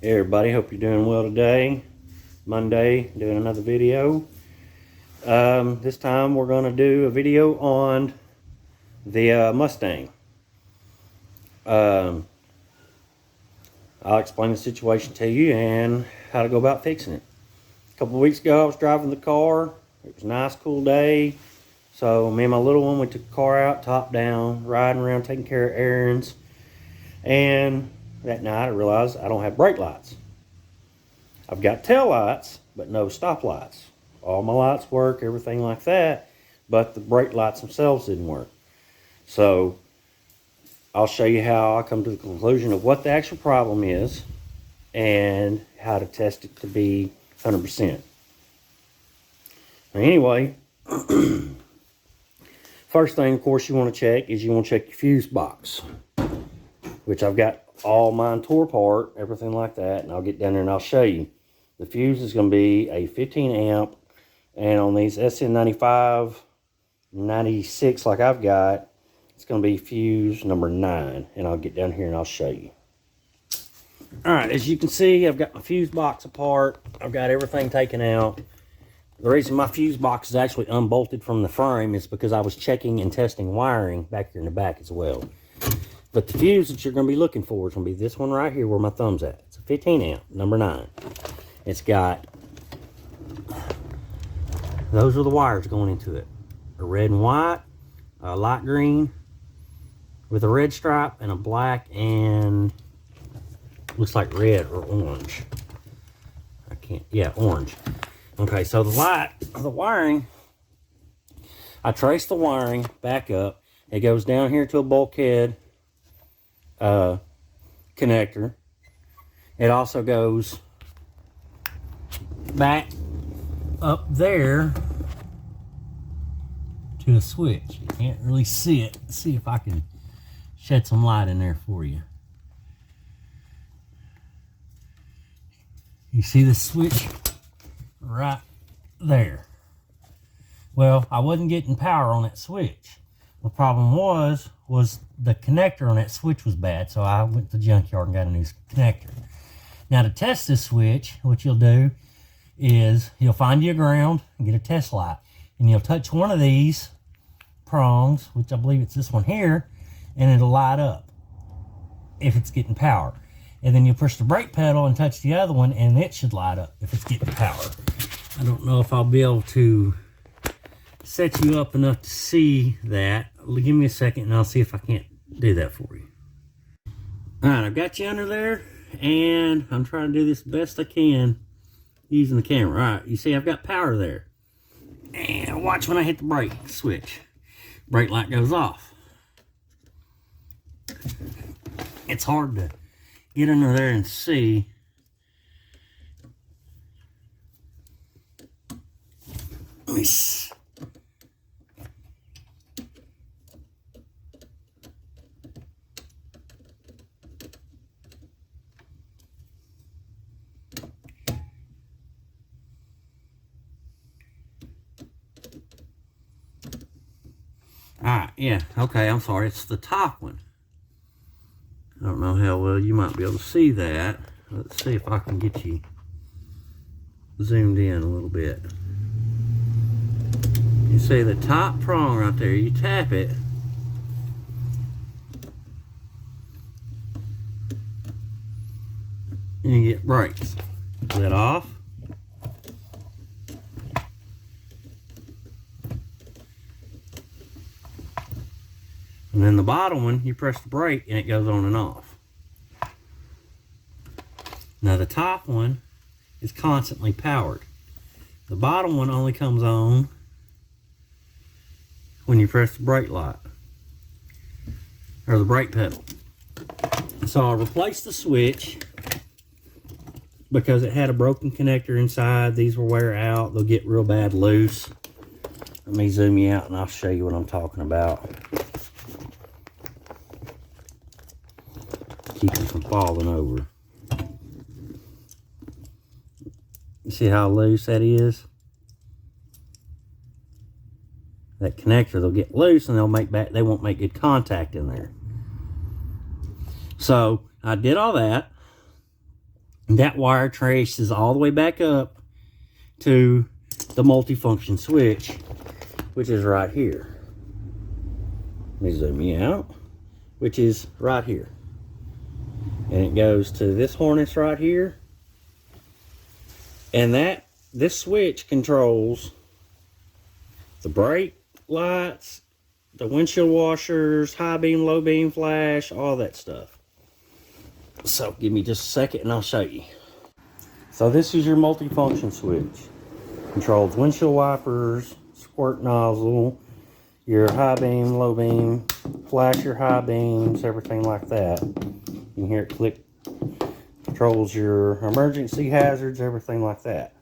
Hey everybody, hope you're doing well today. Monday, doing another video. This time we're going to do a video on the Mustang. I'll explain the situation to you and how to go about fixing it. A couple of weeks ago I was driving the car. It was a nice cool day. So me and my little one, we took the car out top down, riding around taking care of errands. And that night I realized I don't have brake lights. I've got tail lights, but no stop lights. All my lights work, everything like that, but the brake lights themselves didn't work. So I'll show you how I come to the conclusion of what the actual problem is and how to test it to be 100%. Anyway, first thing, of course, you want to check is you want to check your fuse box, which I've got all mine tore apart, everything like that, and I'll get down there and I'll show you. The fuse is going to be a 15 amp, and on these SN95, 96 like I've got, it's going to be fuse number 9, and I'll get down here and I'll show you. Alright, as you can see, I've got my fuse box apart. I've got everything taken out. The reason my fuse box is actually unbolted from the frame is because I was checking and testing wiring back here in the back as well. But the fuse that you're going to be looking for is going to be this one right here where my thumb's at. It's a 15 amp, number 9. It's got, those are the wires going into it. A red and white, a light green with a red stripe, and a black and looks like red or orange. Orange. Okay, so the wiring, I traced the wiring back up. It goes down here to a bulkhead connector. It also goes back up there to a switch. You can't really see it. Let's see if I can shed some light in there for you. You see the switch right there? Well, I wasn't getting power on that switch. The problem was the connector on that switch was bad, so I went to the junkyard and got a new connector. Now to test this switch, what you'll do is you'll find your ground and get a test light, and you'll touch one of these prongs, which I believe it's this one here, and it'll light up if it's getting power. And then you push the brake pedal and touch the other one, and it should light up if it's getting power. I don't know if I'll be able to set you up enough to see that. Give me a second and I'll see if I can't do that for you. Alright, I've got you under there, and I'm trying to do this best I can using the camera. Alright, you see I've got power there. And watch when I hit the brake switch. Brake light goes off. It's hard to get under there and see. Let me see. Alright, yeah, okay, I'm sorry, it's the top one. I don't know how well you might be able to see that. Let's see if I can get you zoomed in a little bit. You see the top prong right there, you tap it. And you get brakes. Let off. And then the bottom one, you press the brake and it goes on and off. Now the top one is constantly powered. The bottom one only comes on when you press the brake light or the brake pedal. So I replaced the switch because it had a broken connector inside. These will wear out. They'll get real bad loose. Let me zoom you out and I'll show you what I'm talking about. Keep them from falling over. You see how loose that is? That connector, they'll get loose and they won't make good contact in there. So I did all that. And that wire traces all the way back up to the multifunction switch, which is right here. Let me zoom you out, which is right here. And it goes to this harness right here. And this switch controls the brake lights, the windshield washers, high beam, low beam, flash, all that stuff. So give me just a second and I'll show you. So this is your multifunction switch. Controls windshield wipers, squirt nozzle, your high beam, low beam, flash your high beams, everything like that. You can hear it click. Controls your emergency hazards, everything like that.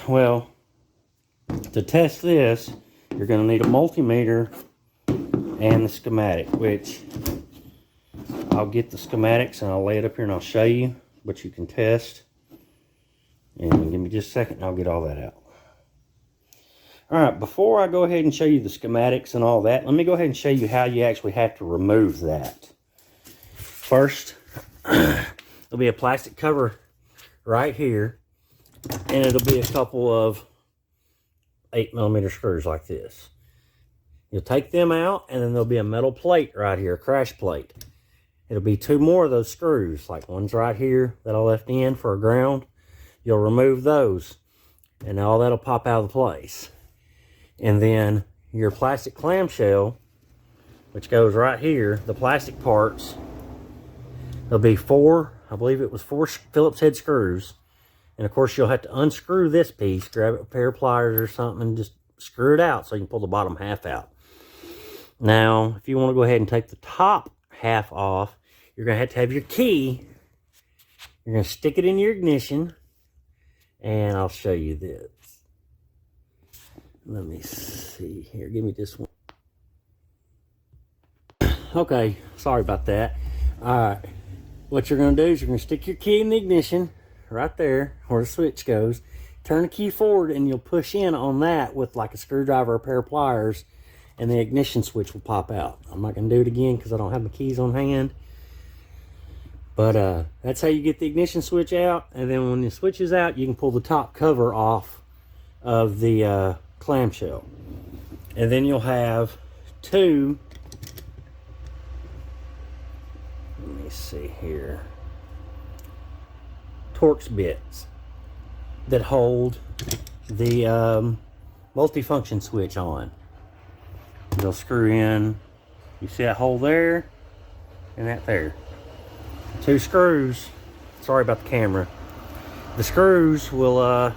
Well, to test this, you're going to need a multimeter and the schematic, which I'll get the schematics and I'll lay it up here and I'll show you what you can test. And give me just a second and I'll get all that out. Alright, before I go ahead and show you the schematics and all that, let me go ahead and show you how you actually have to remove that. First, there'll be a plastic cover right here, and it'll be a couple of 8mm screws like this. You'll take them out, and then there'll be a metal plate right here, a crash plate. It'll be 2 more of those screws, like one's right here that I left in for a ground. You'll remove those, and all that'll pop out of the place. And then your plastic clamshell, which goes right here, the plastic parts, there'll be 4, I believe it was 4 Phillips head screws. And of course you'll have to unscrew this piece, grab it with a pair of pliers or something, and just screw it out so you can pull the bottom half out. Now, if you want to go ahead and take the top half off, you're going to have your key. You're going to stick it in your ignition, and I'll show you this. Let me see here. Give me this one. Okay, sorry about that. All right. What you're going to do is you're going to stick your key in the ignition right there where the switch goes. Turn the key forward and you'll push in on that with like a screwdriver or a pair of pliers, and the ignition switch will pop out. I'm not going to do it again because I don't have my keys on hand. But that's how you get the ignition switch out. And then when the switch is out, you can pull the top cover off of the clamshell. And then you'll have 2, let me see here, Torx bits that hold the multifunction switch on. They'll screw in, you see that hole there and that there. 2 screws, sorry about the camera. The screws will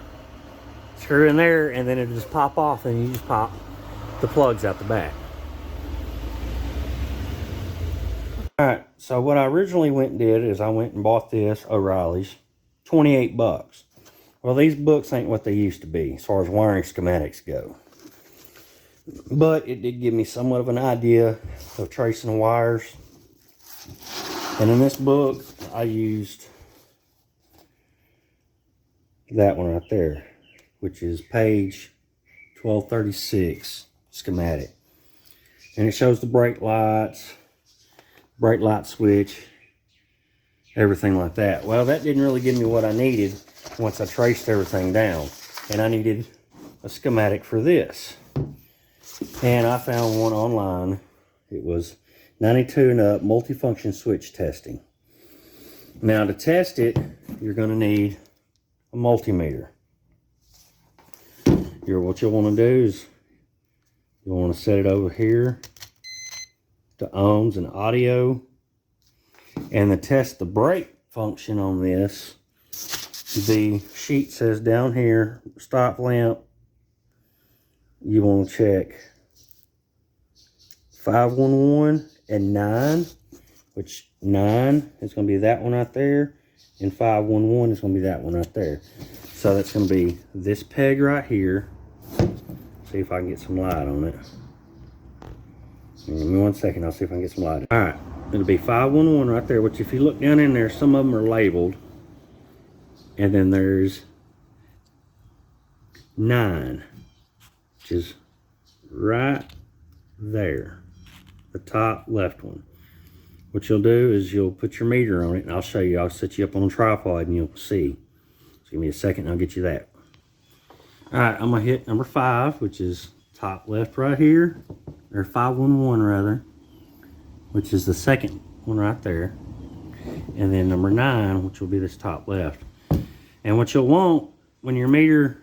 screw in there, and then it'll just pop off, and you just pop the plugs out the back. Alright, so what I originally went and did is I went and bought this O'Reilly's, 28 bucks. Well, these books ain't what they used to be as far as wiring schematics go. But it did give me somewhat of an idea of tracing the wires. And in this book, I used that one right there, which is page 1236 schematic. And it shows the brake light switch, everything like that. Well, that didn't really give me what I needed once I traced everything down. And I needed a schematic for this. And I found one online. It was 92 and up multifunction switch testing. Now to test it, you're going to need a multimeter. What you'll want to do is you'll want to set it over here to ohms and audio. And to test the brake function on this, the sheet says down here, stop lamp, you want to check 511 and 9, which 9 is going to be that one right there, and 511 is going to be that one right there. So that's going to be this peg right here. See if I can get some light on it. Give me 1 second, I'll see if I can get some light. Alright, it'll be 511 right there, which if you look down in there, some of them are labeled. And then there's 9, which is right there, the top left one. what you'll do is you'll put your meter on it, and I'll show you. I'll set you up on a tripod and you'll see. So give me a second and I'll get you that. All right, I'm gonna hit number 5, which is top left right here, or 511 rather, which is the second one right there. And then number 9, which will be this top left. And what you'll want when your meter,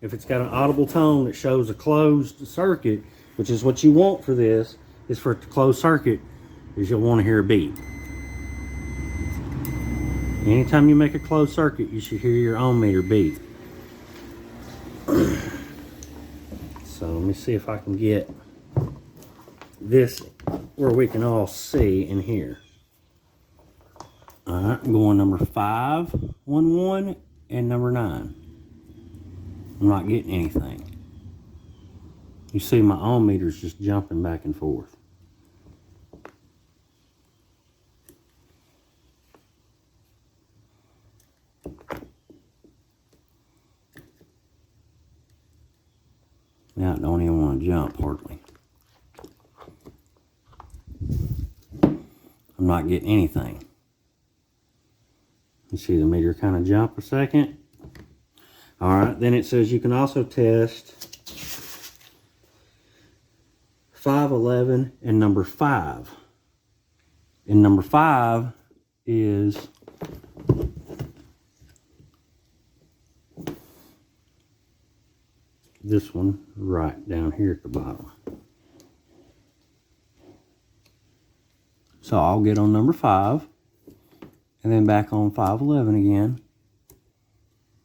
if it's got an audible tone that shows a closed circuit, which is what you want for this, is for it to close circuit, is you'll want to hear a beep. Anytime you make a closed circuit, you should hear your ohm meter beep. So let me see if I can get this where we can all see and hear. All right, I'm going number 511 and number 9. I'm not getting anything. You see my ohm meter's just jumping back and forth. Now I don't even want to jump hardly. I'm not getting anything. You see the meter kind of jump a second. All right, then it says you can also test 511 and number 5. And number 5 is this one right down here at the bottom. So I'll get on number 5 and then back on 511 again,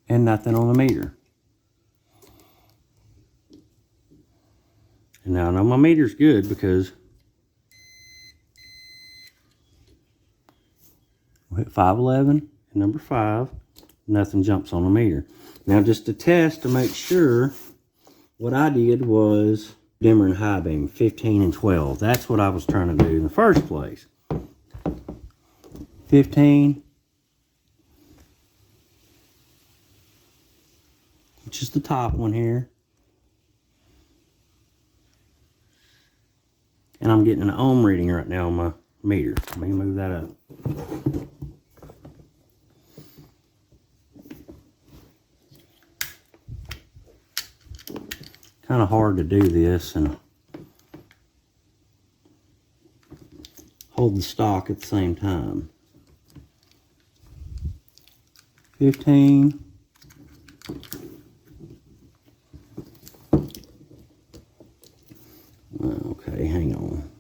and nothing on the meter. And now I know my meter's good because we'll hit 511 and number 5, nothing jumps on the meter. Now just to test to make sure, what I did was dimmer and high beam, 15 and 12. That's what I was trying to do in the first place. 15, which is the top one here. And I'm getting an ohm reading right now on my meter. Let me move that up. Kind of hard to do this and hold the stock at the same time. 15. Okay, hang on.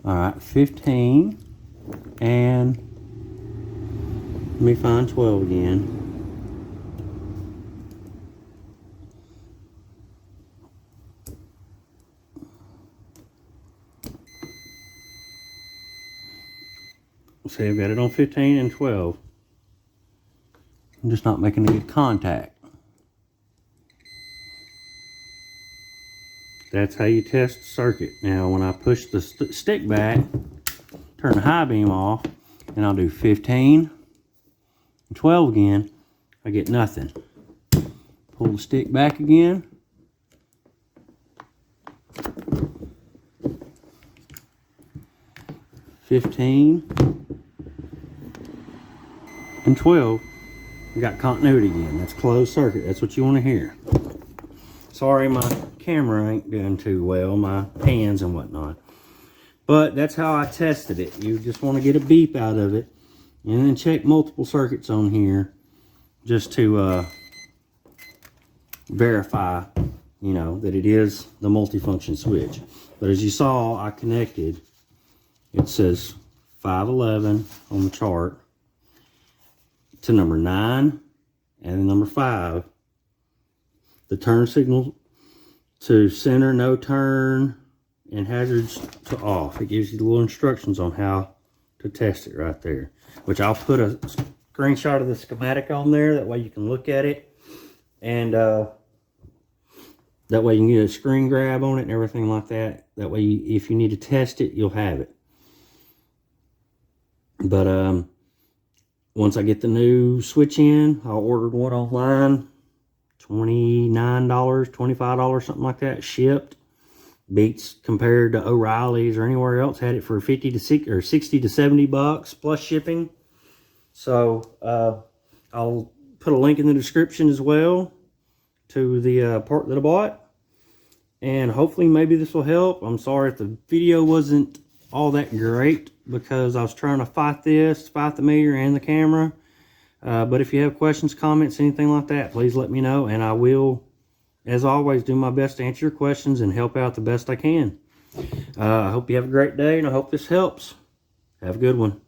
All right, 15, and let me find 12 again. See, I've got it on 15 and 12. I'm just not making a good contact. That's how you test the circuit. Now, when I push the stick back, turn the high beam off, and I'll do 15 and 12 again, I get nothing. Pull the stick back again. $15 and 12, we got continuity again. That's closed circuit. That's what you want to hear. Sorry, my camera ain't doing too well, my hands and whatnot. But that's how I tested it. You just want to get a beep out of it, and then check multiple circuits on here just to verify, you know, that it is the multifunction switch. But as you saw, I connected. It says 511 on the chart to number 9 and number 5. The turn signal to center, no turn, and hazards to off. It gives you the little instructions on how to test it right there, which I'll put a screenshot of the schematic on there. That way you can look at it, and that way you can get a screen grab on it and everything like that. That way, if you need to test it, you'll have it. But once I get the new switch in, I ordered one online, $29, $25, something like that, shipped. Beats compared to O'Reilly's or anywhere else. Had it for 50 to 60 or 60 to 70 bucks plus shipping. So I'll put a link in the description as well to the part that I bought. And hopefully maybe this will help. I'm sorry if the video wasn't all that great because I was trying to fight the meter and the camera. But if you have questions, comments, anything like that, please let me know. And I will, as always, do my best to answer your questions and help out the best I can. I hope you have a great day, and I hope this helps. Have a good one.